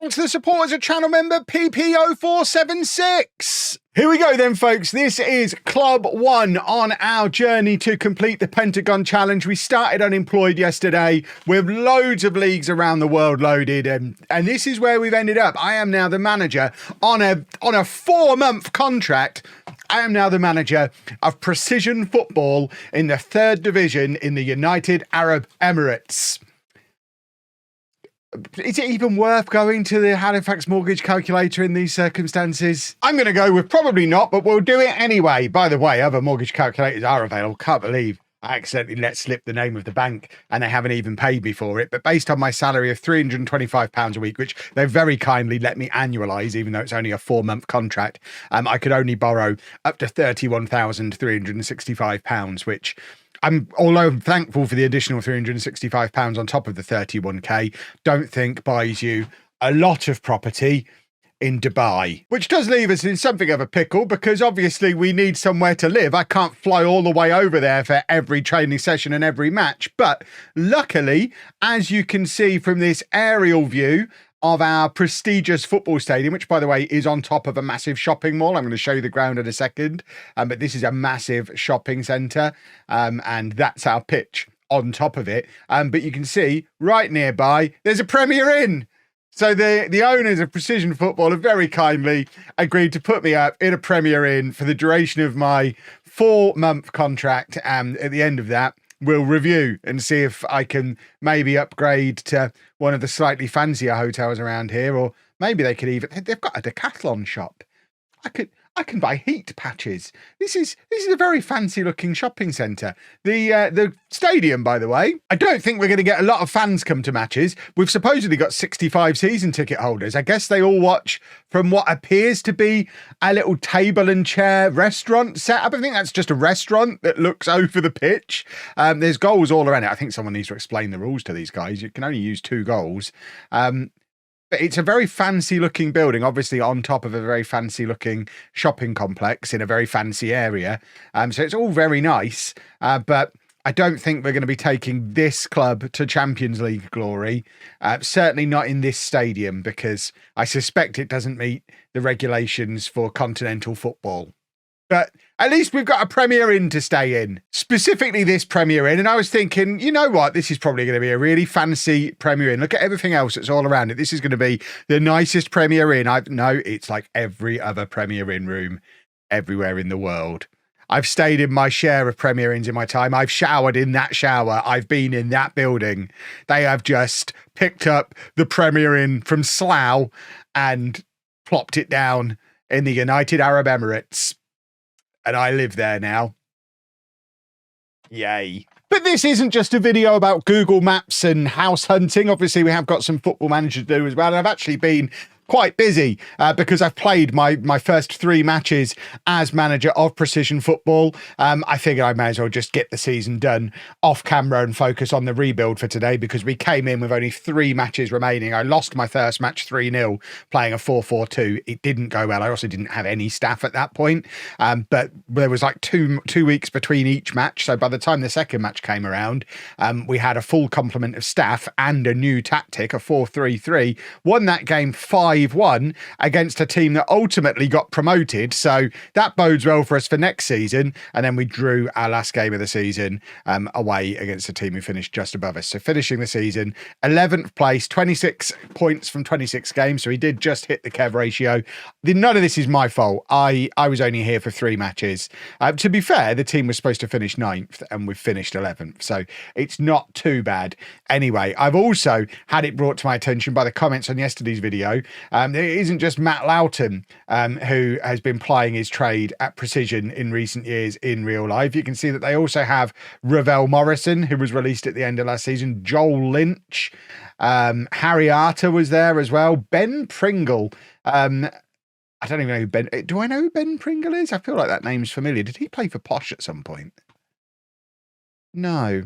thanks to the support as a channel member, PP0476. Here we go then, folks. This is Club 1 on our journey to complete the Pentagon Challenge. We started unemployed yesterday with loads of leagues around the world loaded, and this is where we've ended up. I am now the manager on a 4-month contract. I am now the manager of Precision Football in the Third Division in the United Arab Emirates. Is it even worth going to the Halifax mortgage calculator in these circumstances? I'm going to go with probably not, but we'll do it anyway. By the way, other mortgage calculators are available. Can't believe I accidentally let slip the name of the bank and they haven't even paid me for it. But based on my salary of £325 a week, which they very kindly let me annualise, even though it's only a 4-month contract, I could only borrow up to £31,365, which... although I'm thankful for the additional £365 on top of the 31k, don't think buys you a lot of property in Dubai, which does leave us in something of a pickle because obviously we need somewhere to live. I can't fly all the way over there for every training session and every match. But luckily, as you can see from this aerial view of our prestigious football stadium, which, by the way, is on top of a massive shopping mall. I'm going to show you the ground in a second. But this is a massive shopping centre, and that's our pitch on top of it. But you can see right nearby, there's a Premier Inn. So the owners of Precision Football have very kindly agreed to put me up in a Premier Inn for the duration of my 4-month contract. And at the end of that, we'll review and see if I can maybe upgrade to one of the slightly fancier hotels around here, or maybe they could even, they've got a decathlon shop. I can buy heat patches. This is a very fancy looking shopping centre. The stadium, by the way, I don't think we're going to get a lot of fans come to matches. We've supposedly got 65 season ticket holders. I guess they all watch from what appears to be a little table and chair restaurant setup. I think that's just a restaurant that looks over the pitch. There's goals all around it. I think someone needs to explain the rules to these guys. You can only use 2 goals. But it's a very fancy looking building, obviously on top of a very fancy looking shopping complex in a very fancy area. So it's all very nice. But I don't think we're going to be taking this club to Champions League glory. Certainly not in this stadium, because I suspect it doesn't meet the regulations for continental football. But at least we've got a Premier Inn to stay in, specifically this Premier Inn. And I was thinking, you know what? This is probably going to be a really fancy Premier Inn. Look at everything else that's all around it. This is going to be the nicest Premier Inn. No, it's like every other Premier Inn room everywhere in the world. I've stayed in my share of Premier Inns in my time. I've showered in that shower. I've been in that building. They have just picked up the Premier Inn from Slough and plopped it down in the United Arab Emirates. And I live there now. Yay. But this isn't just a video about Google Maps and house hunting. Obviously, we have got some Football Manager to do as well. And I've actually been quite busy because I've played my first 3 matches as manager of Precision Football. I figured I may as well just get the season done off camera and focus on the rebuild for today, because we came in with only 3 matches remaining. I lost my first match 3-0 playing a 4-4-2. It didn't go well. I also didn't have any staff at that point, but there was like two weeks between each match. So by the time the second match came around, we had a full complement of staff and a new tactic, a 4-3-3. Won that game 5-1 against a team that ultimately got promoted. So that bodes well for us for next season. And then we drew our last game of the season away against a team who finished just above us. So finishing the season 11th place, 26 points from 26 games. So he did just hit the Kev ratio. None of this is my fault. I was only here for 3 matches. To be fair, the team was supposed to finish 9th and we've finished 11th. So it's not too bad. Anyway, I've also had it brought to my attention by the comments on yesterday's video. It isn't just Matt Loughton who has been plying his trade at Precision in recent years in real life. You can see that they also have Ravel Morrison, who was released at the end of last season, Joel Lynch, Harry Arter was there as well, Ben Pringle. I don't even know who Ben... Do I know who Ben Pringle is? I feel like that name's familiar. Did he play for Posh at some point? No.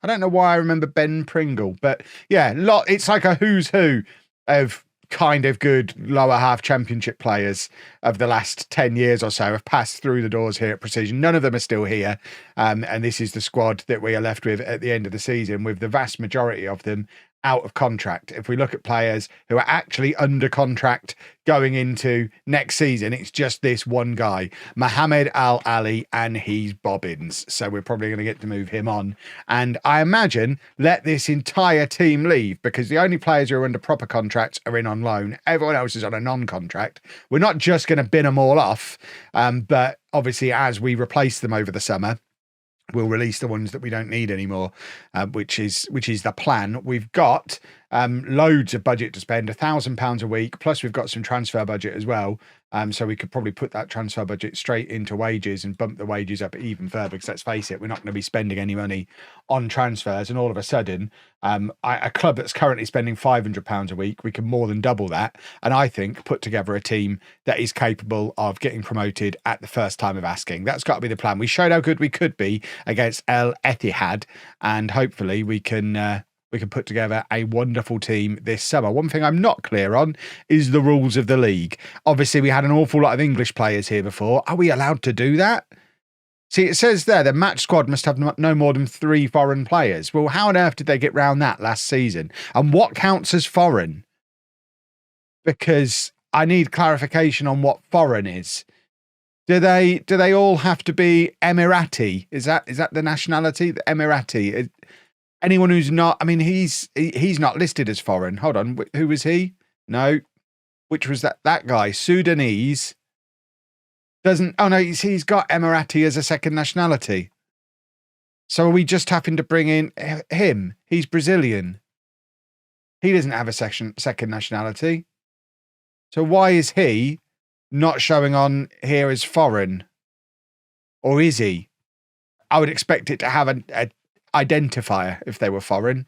I don't know why I remember Ben Pringle, but yeah, it's like a who's who of kind of good lower half championship players of the last 10 years or so have passed through the doors here at Precision. None of them are still here. And this is the squad that we are left with at the end of the season, with the vast majority of them out of contract. If we look at players who are actually under contract going into next season, it's just this one guy, Mohamed Al Ali, and he's bobbins. So we're probably going to get to move him on. And I imagine let this entire team leave, because the only players who are under proper contracts are in on loan. Everyone else is on a non-contract. We're not just going to bin them all off, but obviously as we replace them over the summer, we'll release the ones that we don't need anymore, which is the plan. We've got loads of budget to spend, £1,000 a week, plus we've got some transfer budget as well. So we could probably put that transfer budget straight into wages and bump the wages up even further, because let's face it, we're not going to be spending any money on transfers. And all of a sudden, a club that's currently spending £500 a week, we can more than double that. And I think put together a team that is capable of getting promoted at the first time of asking. That's got to be the plan. We showed how good we could be against El Etihad, and hopefully we can put together a wonderful team this summer. One thing I'm not clear on is the rules of the league. Obviously, we had an awful lot of English players here before. Are we allowed to do that? See, it says there the match squad must have no more than 3 foreign players. Well, how on earth did they get round that last season? And what counts as foreign? Because I need clarification on what foreign is. Do they all have to be Emirati? Is that the nationality? The Emirati? Anyone who's not, I mean, he's not listed as foreign. Hold on, who was he? No, which was that guy? Sudanese. Doesn't, oh no, he's got Emirati as a second nationality. So are we just having to bring in him? He's Brazilian. He doesn't have a second nationality. So why is he not showing on here as foreign? Or is he? I would expect it to have a identifier if they were foreign.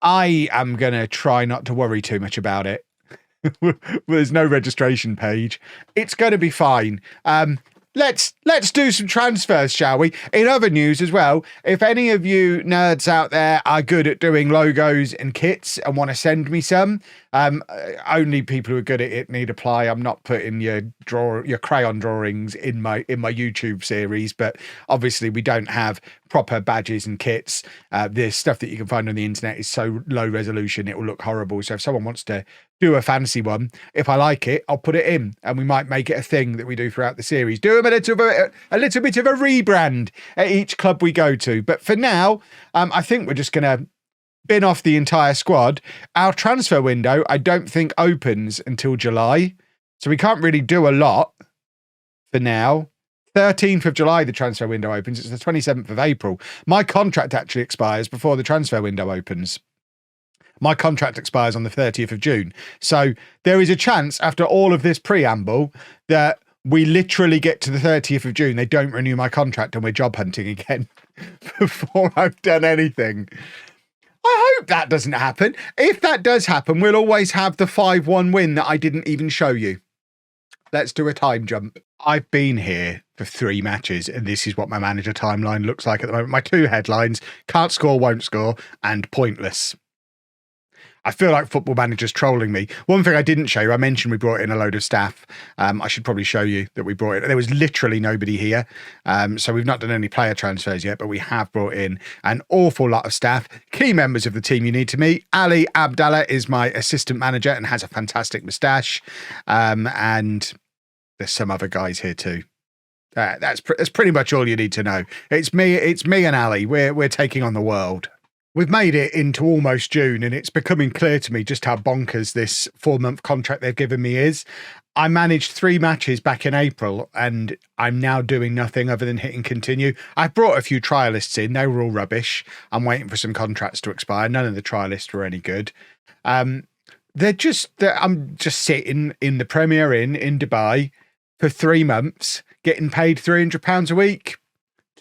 I am going to try not to worry too much about it. There's no registration page. It's going to be fine. Let's do some transfers, shall we? In other news as well, if any of you nerds out there are good at doing logos and kits and want to send me some, only people who are good at it need apply. I'm not putting your crayon drawings in my YouTube series, but obviously we don't have proper badges and kits. The stuff that you can find on the internet is so low resolution it will look horrible. So if someone wants to do a fancy one, if I like it, I'll put it in, and we might make it a thing that we do throughout the series. Do a little bit of a rebrand at each club we go to. But for now, I think we're just going to bin off the entire squad. Our transfer window, I don't think opens until July, so we can't really do a lot for now. 13th of July, the transfer window opens. It's the 27th of April. My contract actually expires before the transfer window opens. My contract expires on the 30th of June. So there is a chance after all of this preamble that we literally get to the 30th of June. They don't renew my contract and we're job hunting again before I've done anything. I hope that doesn't happen. If that does happen, we'll always have the 5-1 win that I didn't even show you. Let's do a time jump. I've been here for 3 matches, and this is what my manager timeline looks like at the moment. My 2 headlines: can't score, won't score, and pointless. I feel like Football Manager's trolling me. One thing I didn't show you, I mentioned we brought in a load of staff. I should probably show you that we brought in. There was literally nobody here. So we've not done any player transfers yet, but we have brought in an awful lot of staff. Key members of the team you need to meet. Ali Abdallah is my assistant manager and has a fantastic moustache. And there's some other guys here too. That's pretty much all you need to know. It's me and Ali. We're taking on the world. We've made it into almost June, and it's becoming clear to me just how bonkers this 4-month contract they've given me is. I managed 3 matches back in April, and I'm now doing nothing other than hitting continue. I've brought a few trialists in. They were all rubbish. I'm waiting for some contracts to expire. None of the trialists were any good. I'm just sitting in the Premier Inn in Dubai for 3 months, getting paid £300 a week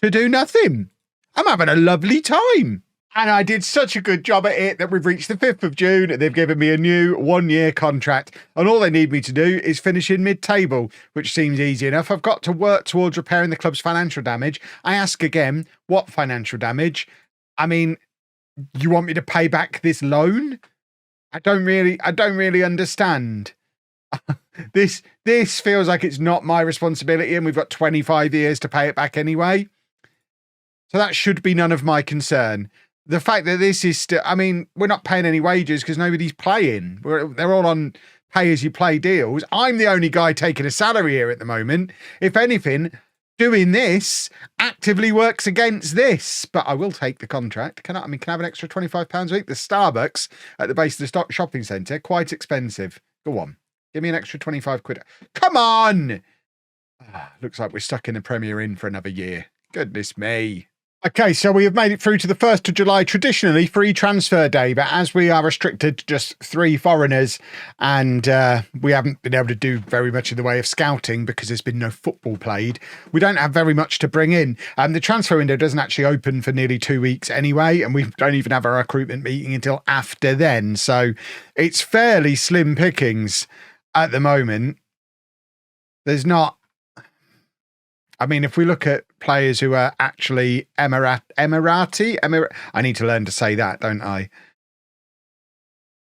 to do nothing. I'm having a lovely time. And I did such a good job at it that we've reached the 5th of June and they've given me a new 1-year contract. And all they need me to do is finish in mid-table, which seems easy enough. I've got to work towards repairing the club's financial damage. I ask again, what financial damage? I mean, you want me to pay back this loan? I don't really understand. This feels like it's not my responsibility, and we've got 25 years to pay it back anyway. So that should be none of my concern. the fact that this is still, I mean, we're not paying any wages because nobody's playing. They're all on pay-as-you-play deals. I'm the only guy taking a salary here at the moment. If anything, doing this actively works against this. But I will take the contract. Can I have an extra £25 a week? The Starbucks at the base of the shopping centre, quite expensive. Go on. Give me an extra 25 quid. Come on! Looks like we're stuck in the Premier Inn for another year. Goodness me. Okay, so we have made it through to the 1st of July, traditionally free transfer day, but as we are restricted to just 3 foreigners and we haven't been able to do very much in the way of scouting because there's been no football played, we don't have very much to bring in. The transfer window doesn't actually open for nearly 2 weeks anyway, and we don't even have a recruitment meeting until after then, so it's fairly slim pickings at the moment. There's not... I mean, if we look at players who are actually Emirati, I need to learn to say that, don't I?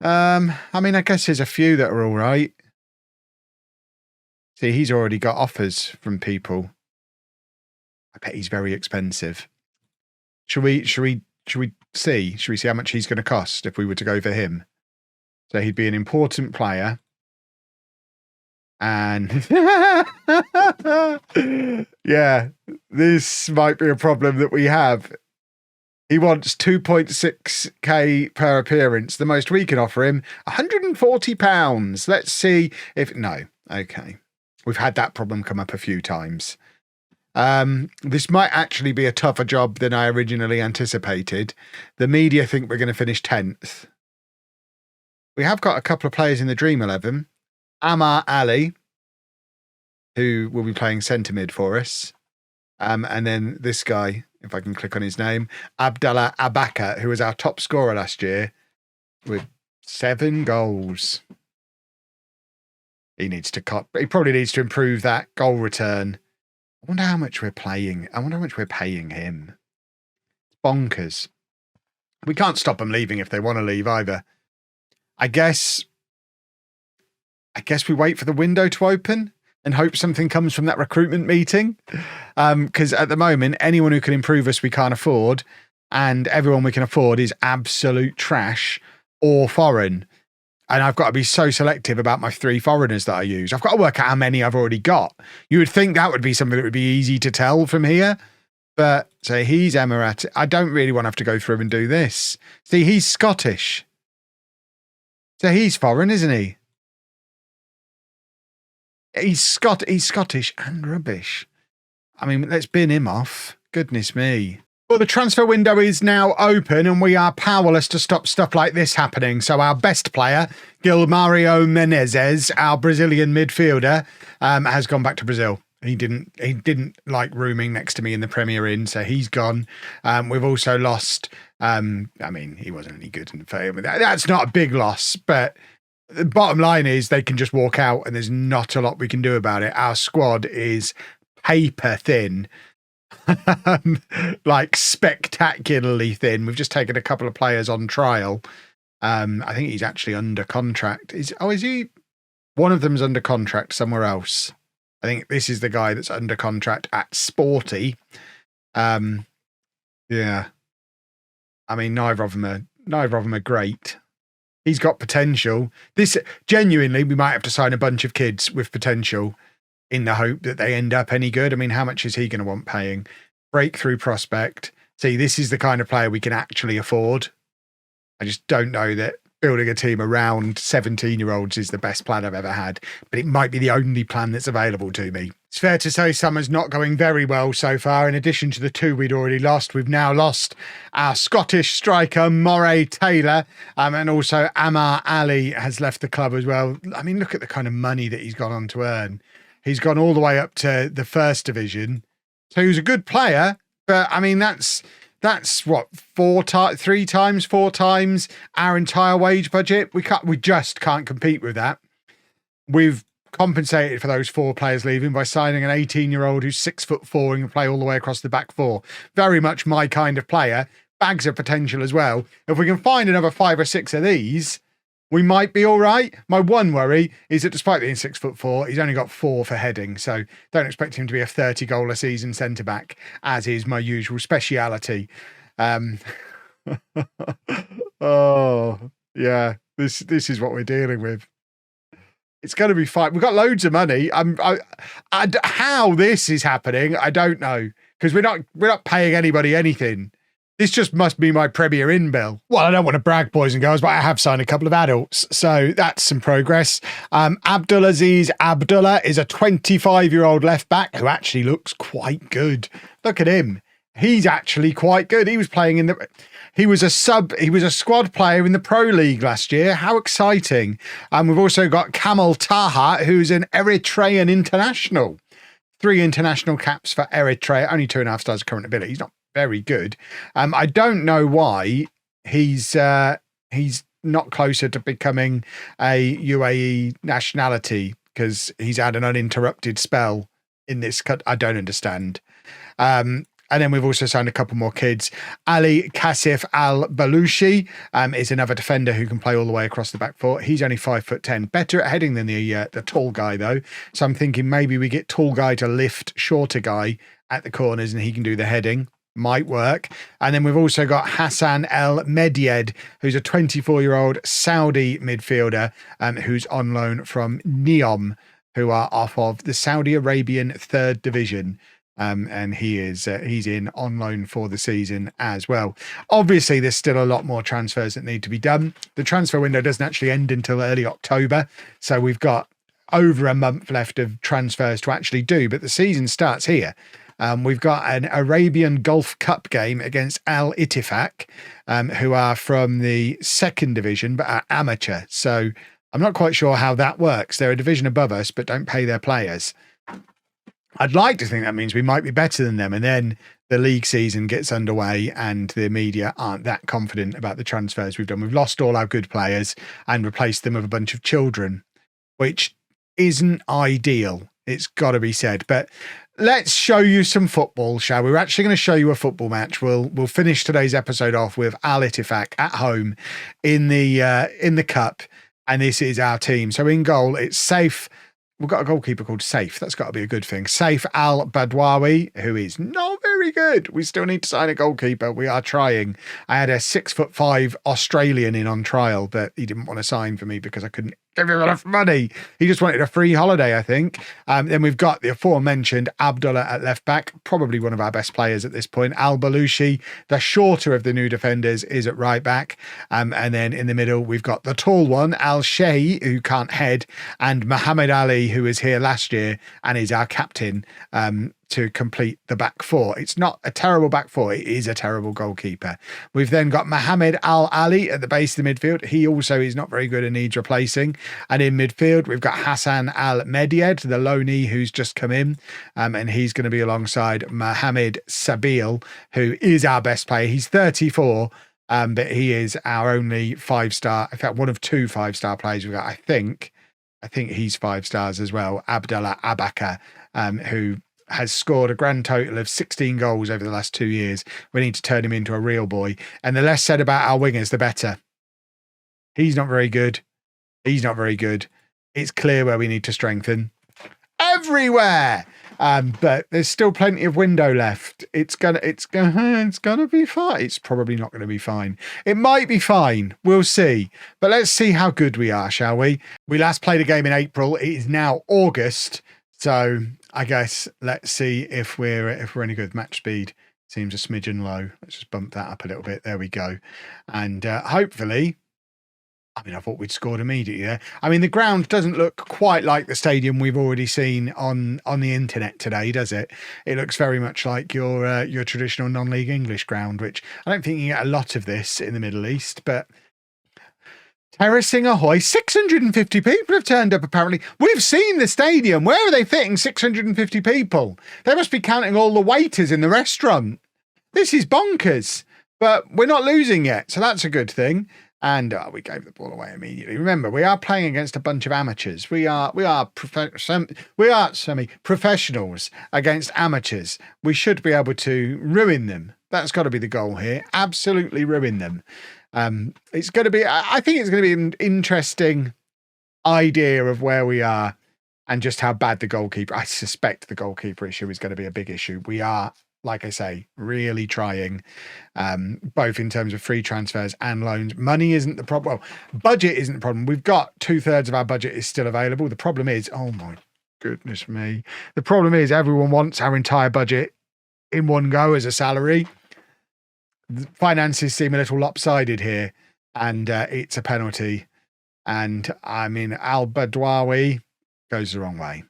I mean, I guess there's a few that are all right. See, he's already got offers from people. I bet he's very expensive. Should we see how much he's going to cost if we were to go for him? So he'd be an important player. And yeah, this might be a problem that we have. He wants 2.6k per appearance. The most we can offer him, £140. Let's see if... No. Okay. We've had that problem come up a few times. This might actually be a tougher job than I originally anticipated. The media think we're going to finish 10th. We have got a couple of players in the Dream 11. Amar Ali, who will be playing centre mid for us. And then this guy, if I can click on his name, Abdallah Abaka, who was our top scorer last year with 7 goals. He probably needs to improve that goal return. I wonder how much we're paying. I wonder how much we're paying him. It's bonkers. We can't stop them leaving if they want to leave either. I guess we wait for the window to open and hope something comes from that recruitment meeting. Because at the moment, anyone who can improve us, we can't afford. And everyone we can afford is absolute trash or foreign. And I've got to be so selective about my 3 foreigners that I use. I've got to work out how many I've already got. You would think that would be something that would be easy to tell from here. But so he's Emirati. I don't really want to have to go through and do this. See, he's Scottish. So he's foreign, isn't he? He's Scottish and rubbish. I mean, let's bin him off. Goodness me. Well, the transfer window is now open and we are powerless to stop stuff like this happening. So our best player, Gilmario Menezes, our Brazilian midfielder, has gone back to Brazil. He didn't like rooming next to me in the Premier Inn, so he's gone. We've also lost. I mean, he wasn't any good in the film. That's not a big loss, but the bottom line is they can just walk out and there's not a lot we can do about it. Our squad is paper thin. Like spectacularly thin. We've just taken a couple of players on trial. I think he's actually under contract. Is he? One of them's under contract somewhere else. I think this is the guy that's under contract at Sporty. Yeah. I mean, neither of them are great. He's got potential. This genuinely, we might have to sign a bunch of kids with potential in the hope that they end up any good. I mean, how much is he going to want paying? Breakthrough prospect. See, this is the kind of player we can actually afford. I just don't know that building a team around 17-year-olds is the best plan I've ever had, but it might be the only plan that's available to me. It's fair to say summer's not going very well so far. In addition to the 2 we'd already lost, we've now lost our Scottish striker, Moray Taylor, and also Amar Ali has left the club as well. I mean, look at the kind of money that he's gone on to earn. He's gone all the way up to the First Division. So he was a good player, but I mean, that's what, 4 times our entire wage budget. We just can't compete with that. We've compensated for those 4 players leaving by signing an 18-year-old who's 6'4" and can play all the way across the back 4. Very much my kind of player. Bags of potential as well. If we can find another 5 or 6 of these, we might be all right. My one worry is that despite being 6'4", he's only got 4 for heading. So don't expect him to be a 30-goal a season centre-back, as is my usual speciality. Oh, yeah. This is what we're dealing with. It's going to be fine. We've got loads of money. How this is happening, I don't know, because we're not paying anybody anything. This just must be my Premier Inn bill. Well, I don't want to brag, boys and girls, but I have signed a couple of adults, so that's some progress. Abdulaziz Abdullah is a 25-year-old left back who actually looks quite good. Look at him. He's actually quite good. He was playing in the... He was a squad player in the Pro League last year. How exciting. We've also got Kamal Taha, who's an Eritrean international. 3 international caps for Eritrea, only 2.5 stars of current ability. He's not very good. I don't know why he's not closer to becoming a UAE nationality, because he's had an uninterrupted spell in this cut. I don't understand. And then we've also signed a couple more kids. Ali Kasif Al-Balushi is another defender who can play all the way across the back foot. He's only 5'10", better at heading than the tall guy though. So I'm thinking maybe we get tall guy to lift shorter guy at the corners and he can do the heading. Might work. And then we've also got Hassan El Medied, who's a 24-year-old Saudi midfielder who's on loan from Neom, who are off of the Saudi Arabian Third Division. And he's in on loan for the season as well. Obviously, there's still a lot more transfers that need to be done. The transfer window doesn't actually end until early October. So we've got over a month left of transfers to actually do, but the season starts here. We've got an Arabian Gulf Cup game against Al Ittifaq, who are from the second division, but are amateur. So I'm not quite sure how that works. They're a division above us, but don't pay their players. I'd like to think that means we might be better than them. And then the league season gets underway and the media aren't that confident about the transfers we've done. We've lost all our good players and replaced them with a bunch of children, which isn't ideal. It's got to be said. But let's show you some football, shall we? We're actually going to show you a football match. We'll finish today's episode off with Al Ittifaq at home in the cup. And this is our team. So in goal, it's Saif. We've got a goalkeeper called Saif. That's got to be a good thing. Saif Al-Badwawi, who is not very good. We still need to sign a goalkeeper. We are trying. I had a 6'5" Australian in on trial, but he didn't want to sign for me because I couldn't give him enough money. He just wanted a free holiday, I think. Then we've got the aforementioned Abdullah at left back, probably one of our best players at this point. Al-Balushi, the shorter of the new defenders, is at right back. And then in the middle, we've got the tall one, Al-Shehi, who can't head, and Muhammad Ali, who was here last year and is our captain, to complete the back four. It's not a terrible back four. It is a terrible goalkeeper. We've then got Mohamed Al-Ali at the base of the midfield. He also is not very good and needs replacing. And in midfield, we've got Hassan Al-Medied, the loanee who's just come in. And he's going to be alongside Mohamed Sabil, who is our best player. He's 34, but he is our only 5-star, in fact, one of 2 5-star players we've got. I think he's 5 stars as well. Abdullah Abaka, who has scored a grand total of 16 goals over the last 2 years. We need to turn him into a real boy. And the less said about our wingers, the better. He's not very good. It's clear where we need to strengthen. Everywhere. But there's still plenty of window left. It's gonna be fine. It's probably not going to be fine. It might be fine. We'll see. But let's see how good we are, shall we? We last played a game in April. It is now August. So I guess let's see if we're any good. Match speed seems a smidgen low. Let's just bump that up a little bit. There we go. And hopefully, I thought we'd scored immediately there. The ground doesn't look quite like the stadium we've already seen on the internet today, does it? It looks very much like your traditional non-league English ground, which I don't think you get a lot of this in the Middle East, but terracing ahoy. 650 people have turned up, apparently. We've seen the stadium. Where are they fitting 650 people? They must be counting all the waiters in the restaurant. This is bonkers. But we're not losing yet, so that's a good thing. And we gave the ball away immediately. Remember, we are playing against a bunch of amateurs. We are semi-professionals against amateurs. We should be able to ruin them. That's got to be the goal here. Absolutely ruin them. It's going to be, I think it's going to be an interesting idea of where we are and just how bad the goalkeeper, I suspect the goalkeeper issue is going to be a big issue. We are like I say, really trying, both in terms of free transfers and loans. Money isn't the problem. Well, budget isn't the problem. We've got 2/3 of our budget is still available. The problem is, oh my goodness me. The problem is everyone wants our entire budget in one go as a salary. The finances seem a little lopsided here, and it's a penalty. And I mean, Al Badwawi goes the wrong way.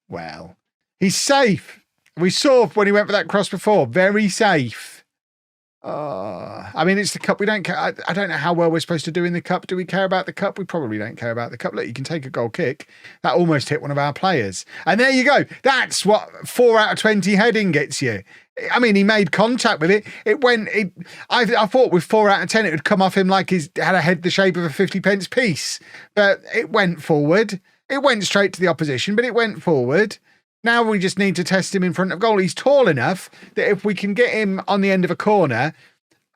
Well, he's safe. We saw when he went for that cross before, very safe. I mean, it's the cup. We don't care. I don't know how well we're supposed to do in the cup. Do we care about the cup? We probably don't care about the cup. Look, you can take a goal kick. That almost hit one of our players. And there you go. That's what 4 out of 20 heading gets you. I mean, he made contact with it. I thought with 4 out of 10, it would come off him like he's had a head the shape of a 50p piece. But it went forward. It went straight to the opposition, but it went forward. Now we just need to test him in front of goal. He's tall enough that if we can get him on the end of a corner,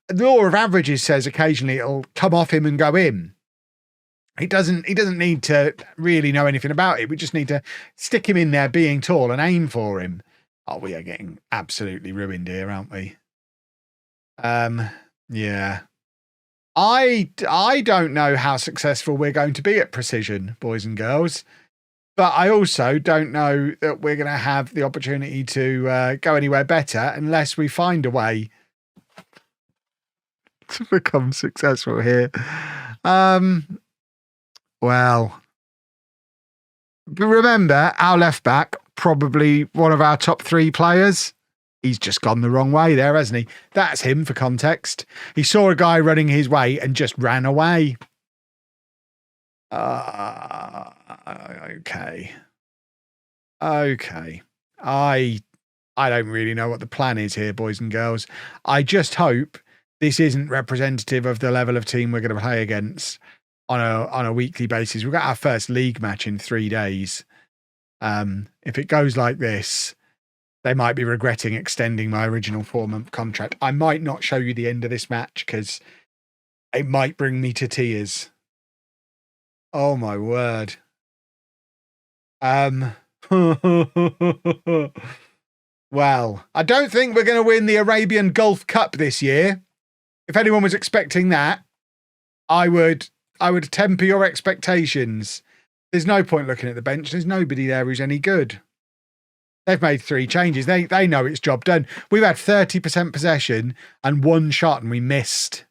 the law of averages says occasionally it'll come off him and go in. He doesn't need to really know anything about it. We just need to stick him in there being tall and aim for him. Oh, we are getting absolutely ruined here, aren't we? Yeah. I don't know how successful we're going to be at precision, boys and girls. But I also don't know that we're going to have the opportunity to go anywhere better unless we find a way to become successful here. Well, remember, our left back, probably one of our top 3 players. He's just gone the wrong way there, hasn't he? That's him for context. He saw a guy running his way and just ran away. Okay. I don't really know what the plan is here, boys and girls. I just hope this isn't representative of the level of team we're going to play against on a weekly basis. We've got our first league match in 3 days. If it goes like this, they might be regretting extending my original 4-month contract. I might not show you the end of this match because it might bring me to tears. Oh my word. Well, I don't think we're going to win the Arabian Gulf Cup this year. If anyone was expecting that, I would temper your expectations. There's no point looking at the bench. There's nobody there who's any good. They've made 3 changes. They know it's job done. We've had 30% possession and 1 shot and we missed.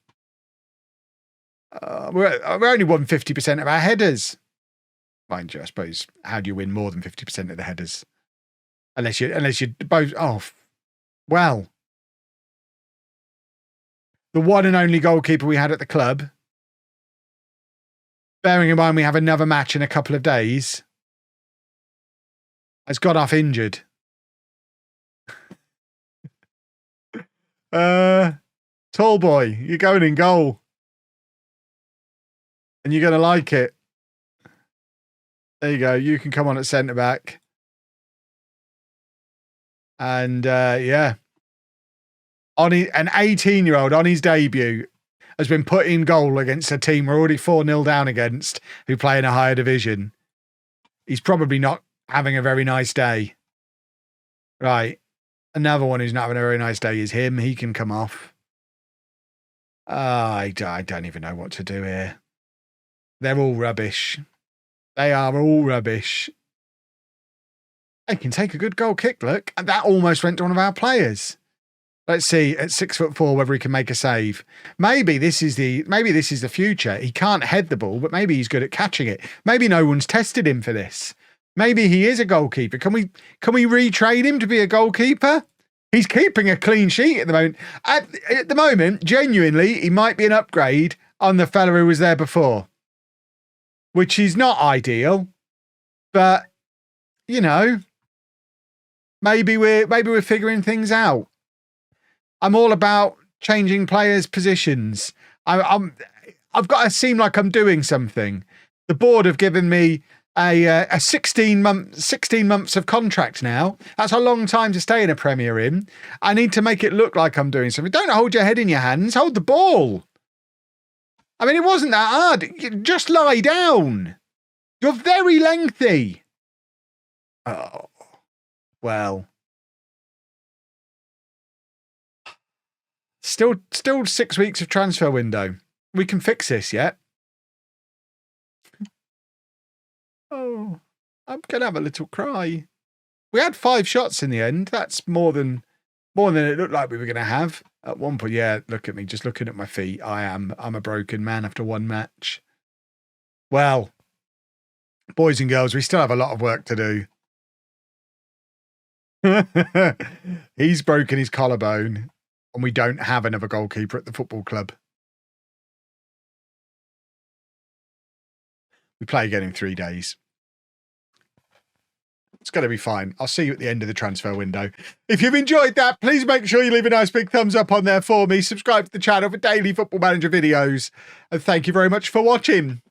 We're only won 50% of our headers. Mind you, I suppose, how do you win more than 50% of the headers? Unless you both... Oh, well. The one and only goalkeeper we had at the club, bearing in mind we have another match in a couple of days, has got off injured. Tall boy, you're going in goal. And you're going to like it. There you go. You can come on at centre-back. And, yeah. An 18-year-old on his debut has been put in goal against a team we're already 4-0 down against who play in a higher division. He's probably not having a very nice day. Right. Another one who's not having a very nice day is him. He can come off. I don't even know what to do here. They're all rubbish. They are all rubbish. They can take a good goal kick, look. And that almost went to one of our players. Let's see at 6'4" whether he can make a save. Maybe this is the future. He can't head the ball, but maybe he's good at catching it. Maybe no one's tested him for this. Maybe he is a goalkeeper. Can we retrade him to be a goalkeeper? He's keeping a clean sheet at the moment. At the moment, genuinely, he might be an upgrade on the fella who was there before. Which is not ideal, but you know, maybe we're figuring things out. I'm all about changing players' positions. I've got to seem like I'm doing something. The board have given me a 16 months of contract now. That's a long time to stay in a Premier in. I need to make it look like I'm doing something. Don't hold your head in your hands. Hold the ball. I mean, it wasn't that hard. Just lie down. You're very lengthy. Oh, well. Still 6 weeks of transfer window. We can fix this yet. Oh, I'm going to have a little cry. We had 5 shots in the end. That's more than it looked like we were going to have at one point. Yeah, look at me, just looking at my feet. I'm a broken man after one match. Well, boys and girls, we still have a lot of work to do. He's broken his collarbone, and we don't have another goalkeeper at the football club. We play again in 3 days. It's going to be fine. I'll see you at the end of the transfer window. If you've enjoyed that, please make sure you leave a nice big thumbs up on there for me. Subscribe to the channel for daily Football Manager videos. And thank you very much for watching.